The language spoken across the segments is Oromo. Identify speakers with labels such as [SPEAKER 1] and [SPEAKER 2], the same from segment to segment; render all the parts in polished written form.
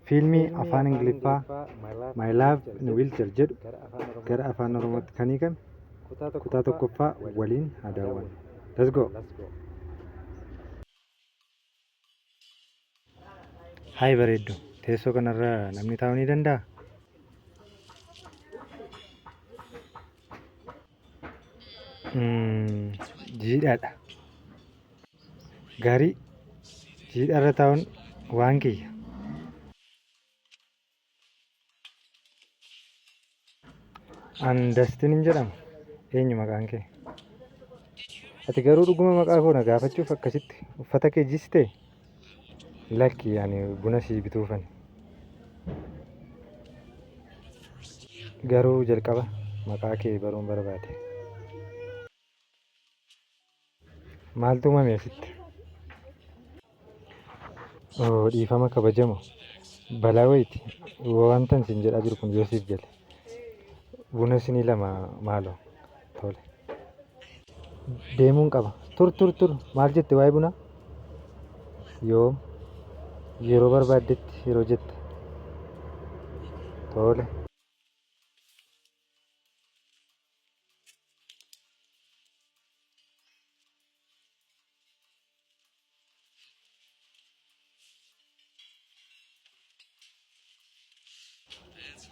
[SPEAKER 1] fiilmii afaan Ingiliffaa My Love in Wheelchair jedhu gara afaan Oromootti kan hiikame kutaa tokkoffaa waliin haa daawwannu. Let's go. Haay bareeddu, teessoo kanarra namni taa'uu ni danda'a? Jiidhaadha. Gaarii jiidharra taa'uun waan kiyya. An Dastiin jedhama. Eenyu maqaan kee? Ati garuu dhuguma maqaa koo na gaafachuuf akkasitti uffata kee jistee? Lakki ani buna sii bituufan. Garuu jalqaba maqaa kee baruun barbaade. Maaltu uumame asitti? Dhiifama kabajamoo. Balaa wayiiti. Wantan isin jedhaa jiru kun yoo siif gale. Buna sinii lama maaloo? Tole. Deemuun qaba. Tur. Maal jette waa'ee bunaa? Yoom? Yeroo barbaaddetti yeroo jette. Tole.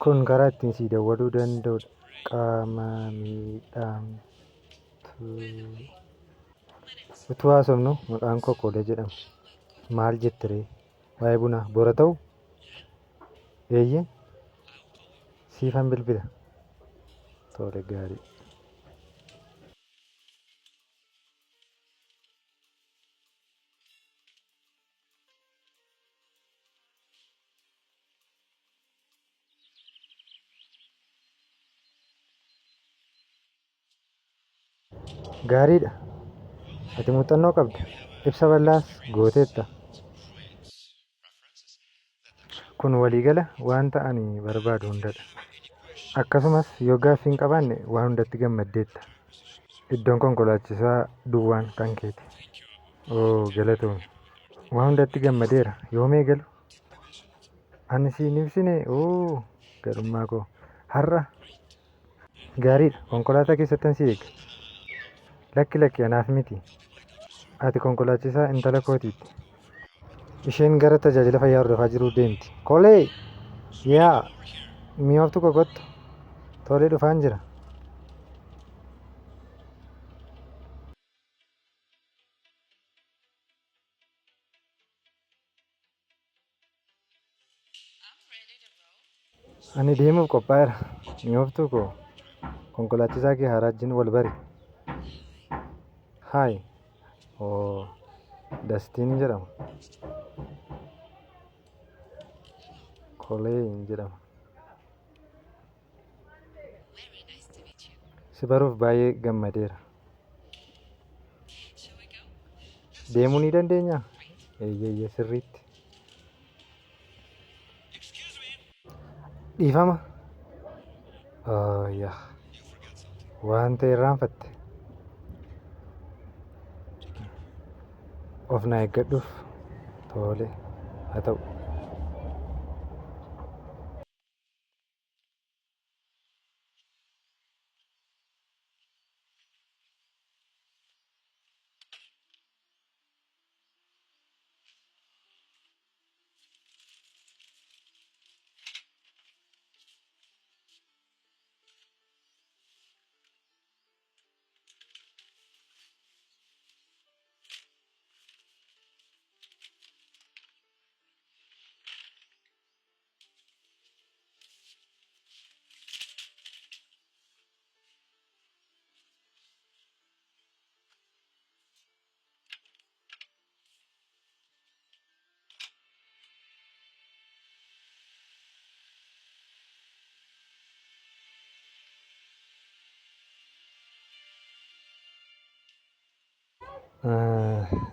[SPEAKER 1] Kun karaa ittiin sii dawwaduu danda'udha. Qaama miidhamtuu. Utuu haasofnu maqaan koo Kolee jedhama. Maal jette ree? Waa'ee bunaa bora ta'u? Eeyyee? Siifan bilbila. Tole gaarii. Gaariidha. Ati muuxannoo qabda. Ibsa bal'aas gooteetta. Kun waliigala wanta ani barbaadu hundadha. Akkasumas yoo gaaffii hin qabaanne waan hundatti gammaddeetta. Iddoon konkolaachisaa duwwaan kan keeti. Galatoomii. Waan hundatti gammadeera. Yoom eegalu? Ani siin ibsine garummaa koo. Har'a. Gaariidha. Konkolaataa keessattan si eega. Lakki anaaf miti. Ati konkolaachisaa intala kootiiti. Isheen gara tajaajila fayyaa hordofaa jiruu deemti. Kolee! Yaa! Mi'ooftu kokottu. Tolee dhufaan jira. Ani deemuuf qophaa'eera. Mi'ooftuu koo konkolaachisaa kee haaraa wajjin wal bari. Haay. Dastiin jedhama. Kolee jedhama. Si baruuf baay'ee gammadeera. Deemuu ni dandeenyaa? Eeyyee sirriitti. Dhiifama. Waan ta'e irraanfatte. Of na eeggadhuuf. Tole haa ta'u.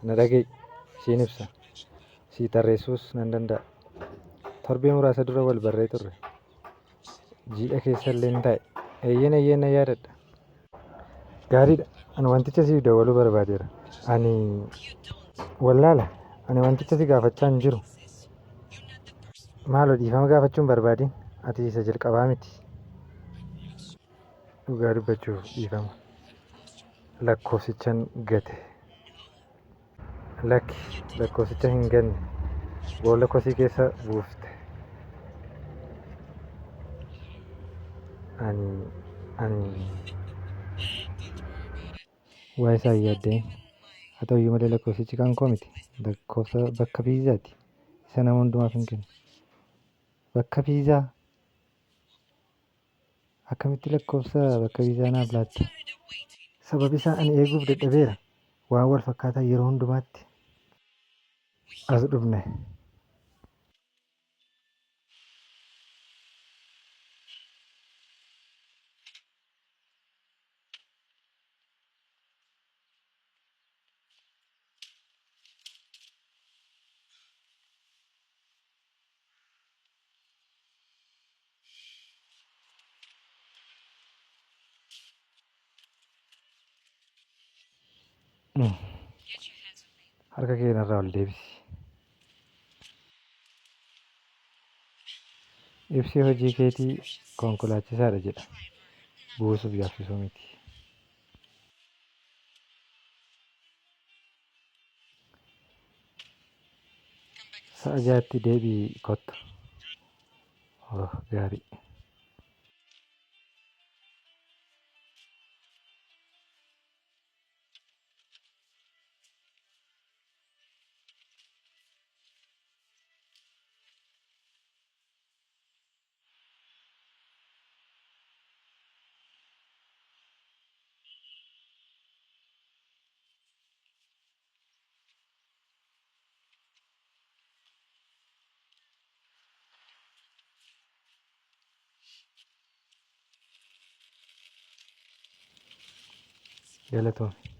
[SPEAKER 1] Na dhaga'i. Siin ibsa. Si tarreessuus nan danda'a. Torbee muraasa dura wal barree turre. Jiidha keessa illee ni taa'e. Eeyyeen na yaadadha. Gaariidha. Ani wanticha siif dawwaluu barbaadeera. Ani wallaala. Ani wanticha si gaafachaa hin jiru. Maaloo dhiifama gaafachuun barbaadin ati isa jalqabaa miti. Dhugaa dubbachuuf dhiifama. Lakkoofsichaan gate. Lakkoofsicha hin ganne. Boolla kosii keessa buufte. Ani waa isaa hin yaaddeen. Haa ta'uyyuu malee lakkoofsichi kan koo miti. Lakkoofsa bakka viizaati. Isa nama hundumaaf hin kennu. Bakka viizaa. Akkamitti lakkoofsa bakka viizaa naaf laatta? Sababi isaa ani eeguuf dadhabeera. Waan wal fakkaataa yeroo hundumaatti as dhufne. Harka kee narraa ol deebisi. Ibsi hojii keetii konkolaachisaadha jedha. Buusuuf yaaffisuu miti. Sa'a jaatti deebii kottu. Oh, gaarii. Galatoomii.